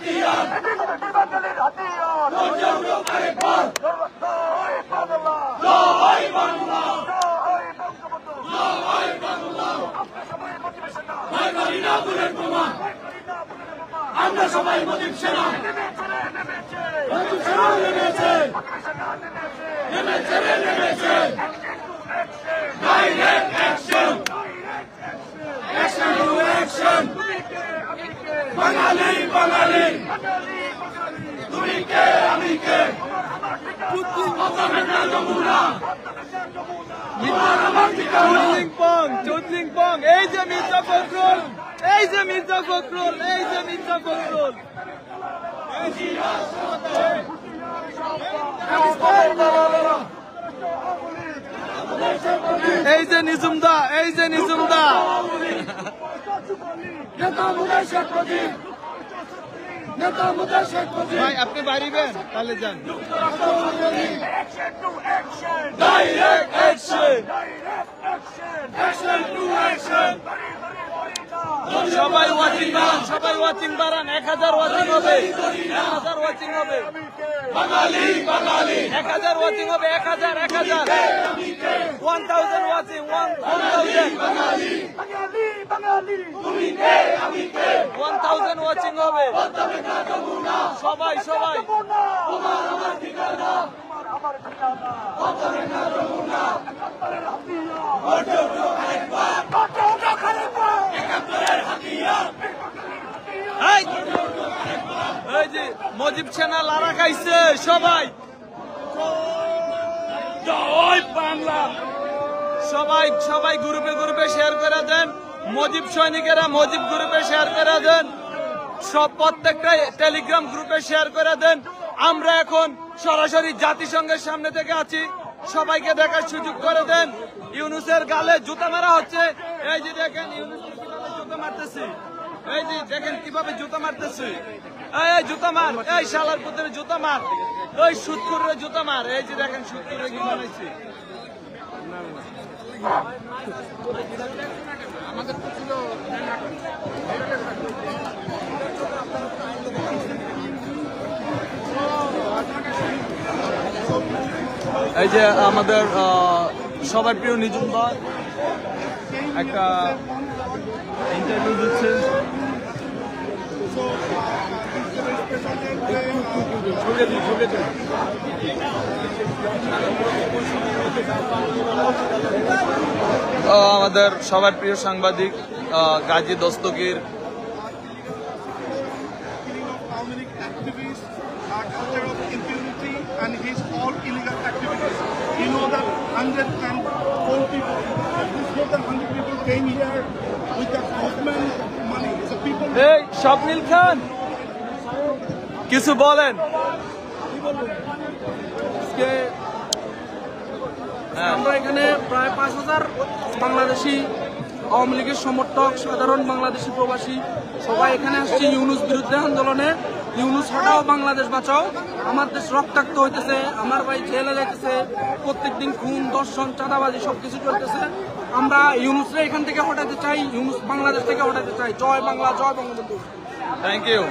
হাতিয়ার বাঙালির হাতিয়ার আরেকবার জয় বাংলা জয় বাংলা জয় বঙ্গবন্ধু জয় বাংলা আমরা সবাই মুজিব সেনা বাঙালি না বুলের বোমা আমরা সবাই মুজিব সেনা নেমেছে মুজিব সেনা নেমেছে নেমেছে direct action action to action বাঙালি বাঙালি তুমি কে আমি কে চৌধলিংপং এই যে মির্জা ফখরুল এই যে মির্জা ফখরুল এই যে মির্জা ফখরুল এই যে নিজুমদা এই যে নিজুমদা ভাই আপনি বাড়িবেন তাহলে যান direct action action to action সবাই ওয়াচিং বাড়ান সবাই ওয়াচিং বাড়ান 1000 ওয়াচিং হবে 1000 ওয়াচিং হবে বাঙালি বাঙালি 1000 ওয়াচিং হবে 1000 1000 ওয়াচিং 1000 বাঙালি বাঙালি বাঙালি তুমি কে আমি কে 1000 ওয়াচিং হবে সবাই সবাই তোমার আমার ঠিকানা আমার ঠিকানা না যমুনা একাত্তরের হাতিয়ার এই যে মুজিব সেনা লারা খাইছে সবাই জয় বাংলা সবাই সবাই গ্রুপে গ্রুপে শেয়ার করে দেন মুজিব সৈনিকেরা মুজিব গ্রুপে শেয়ার করে দেন সব প্রত্যেকটা টেলিগ্রাম গ্রুপে শেয়ার করে দেন আমরা এখন সরাসরি জাতিসংঘের সামনে থেকে আছি সবাইকে দেখার সুযোগ করে দেন ইউনূসের গালে জুতা মারা হচ্ছে এই যে দেখেন ইউনূসের গালে জুতা মারতেছে এই যে দেখেন কিভাবে জুতা মারতেছে এই জুতা মার এই শালার পুত্রের জুতা মার ওই সুদখোরের জুতা মার এই যে দেখেন সুদখোরের কি বানাইছে এই যে আমাদের সবার প্রিয় নিজুম দা একটা ইন্টারভিউ দিচ্ছে আমাদের সবার প্রিয় সাংবাদিক Gazi Dastagir and his all illegal activities. You know that 104 people, more than 100 people came here with the government money. So people. Hey, Shapnil Khan, কিছু বলেন? আমরা এখানে প্রায় 5000 বাংলাদেশি আওয়ামী লীগের সমর্থক সাধারণ বাংলাদেশি প্রবাসী সবাই এখানে আসছে ইউনূস বিরুদ্ধে আন্দোলনে। ইউনূস হটাও বাংলাদেশ বাঁচাও, আমার দেশ রক্তাক্ত হইতেছে, আমার ভাই জেলে যাইতেছে, প্রত্যেকদিন খুন দর্শন চাঁদাবাজি সবকিছু চলতেছে। আমরা ইউনূসরে এখান থেকে হটাতে চাই, ইউনূস বাংলাদেশ থেকে হটাতে চাই। জয় বাংলা, জয় বঙ্গবন্ধু। Thank you.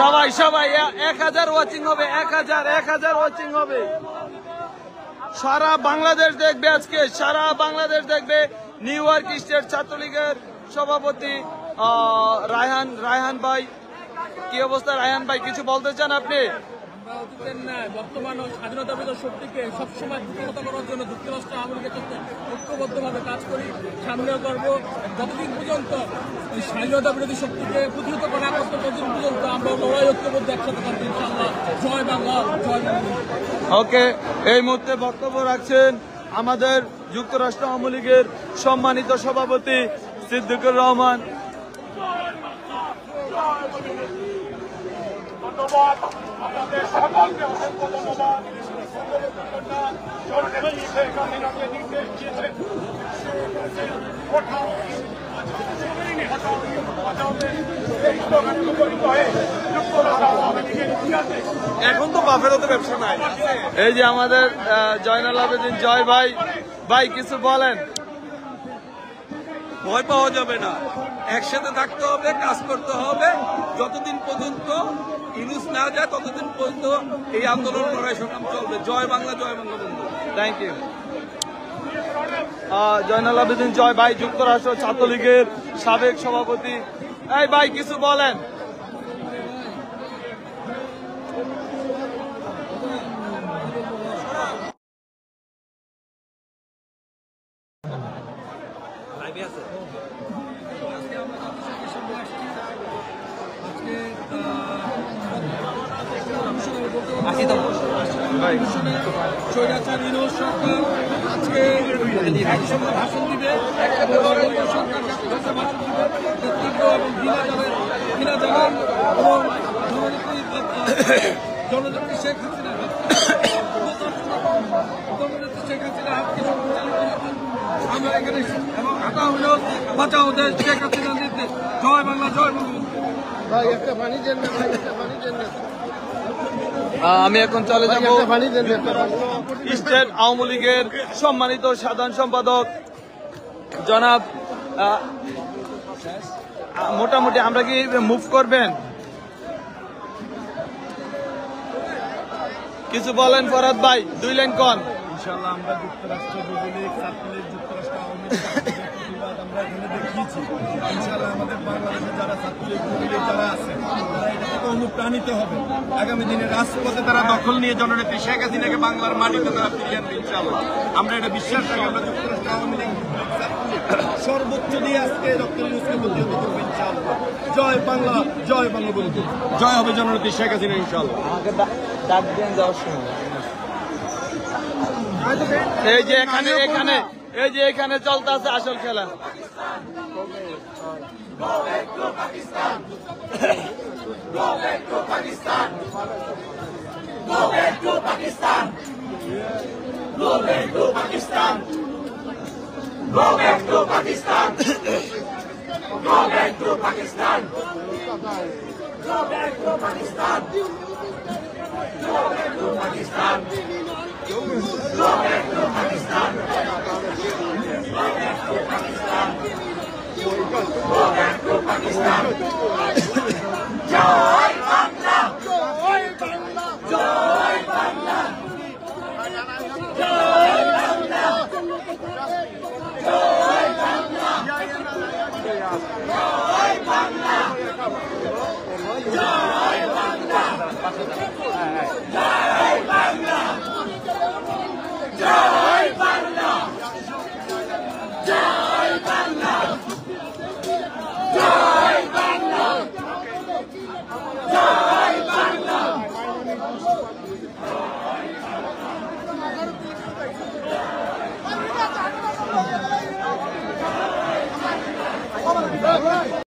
সবাই সবাই 1000 ওয়াচিং হবে, 1000 ওয়াচিং হবে। সারা বাংলাদেশ দেখবে আজকে, সারা বাংলাদেশ দেখবে। নিউ ইয়র্ক স্টেট ছাত্রলীগের সভাপতি রায়হান ভাই, কি অবস্থা রায়হান ভাই, কিছু বলতে চান আপনি? বর্তমান স্বাধীনতা বিরোধী শক্তিকে সবসময় প্রতিহত করার জন্য যুক্তরাষ্ট্র আওয়ামী লীগের সাথে ঐক্যবদ্ধভাবে কাজ করি, সামনেও করব। যতদিন পর্যন্ত স্বাধীনতা বিরোধী শক্তিকে প্রতিহত করা করতে ততদিন পর্যন্ত আমরা লড়াই ঐক্যবদ্ধ একসাথে থাকবো ইনশাআল্লাহ। জয় বাংলা, জয় বাংলা। ওকে, এই মুহূর্তে বক্তব্য রাখছেন আমাদের যুক্তরাষ্ট্র আওয়ামী লীগের সম্মানিত সভাপতি সিদ্দিকুর রহমান। ধন্যবাদ আপনাদের সকলকে, অসংখ্য ধন্যবাদ। নির্দেশ দিয়েছেন এখন তো বাফেরও তো ব্যবসা নাই। এই যে আমাদের জয়নাল আবেদিন জয় ভাই, ভাই কিছু বলেন। ভয় পাওয়া যাবে না, একসাথে থাকতে হবে, কাজ করতে হবে। যতদিন পর্যন্ত ইউনূস না যায় ততদিন পর্যন্ত এই আন্দোলন লড়াই সংগ্রাম চলবে। জয় বাংলা, জয় বঙ্গবন্ধু। Thank you. জয়নাল আবেদিন জয় ভাই, যুক্তরাষ্ট্র ছাত্রলীগের সাবেক সভাপতি। এই ভাই কিছু বলেন। স্বৈরাচার ইউনূস সরকার আজকে একসঙ্গে ভাষণ দিবে, সরকার ভাষণ দিবে, নেতৃত্ব এবং ঘৃণা জানান এবং জননেত্রী শেখ হাসিনা হাতকে আমরা এখানে এবং হাঁটা হলেও বাঁচাও দেশ শেখ হাসিনা দিতে। জয় বাংলা, জয় বঙ্গবন্ধু। আমি এখন চলে যাব স্টেট আওয়ামী লীগের সম্মানিত সাধারণ সম্পাদক জনাব, মোটামুটি আমরা কি মুভ করবেন? কিছু বলেন ফরহাদ ভাই, 2 লাইন কন। ইনশাআল্লাহ আমরা যুক্তরাষ্ট্র যুবলীগ, ছাত্রলীগ, যুক্তরাষ্ট্র আওয়ামী লীগ প্রতিবাদ আমরা এখানে দেখিয়েছি। ইনশাআল্লাহ আমাদের বাংলাদেশে যারা ছাত্রলীগ, যুবলীগ যারা আছে তারা এটা থেকে অনুপ্রাণিত হবে। আগামী দিনে রাজপথে তারা দখল নিয়ে জননেত্রী শেখ হাসিনাকে বাংলার মাটিতে তারা ফিরিয়ে আনবে ইনশাআল্লাহ। আমরা এটা বিশ্বাস রাখি। আমরা যুক্তরাষ্ট্র আওয়ামী লীগ, ছাত্রলীগ সর্বোচ্চ দিয়ে আজকে ডক্টর ইউনূসকে প্রতিহত করবো ইনশাআল্লাহ। জয় বাংলা, জয় বঙ্গবন্ধু। জয় হবে জননেত্রী শেখ হাসিনা ইনশাআল্লাহ। আমাকে ডাক দিয়ে যাওয়ার সময় এই যে এখানে চলতে আছে আসল খেলা। জয়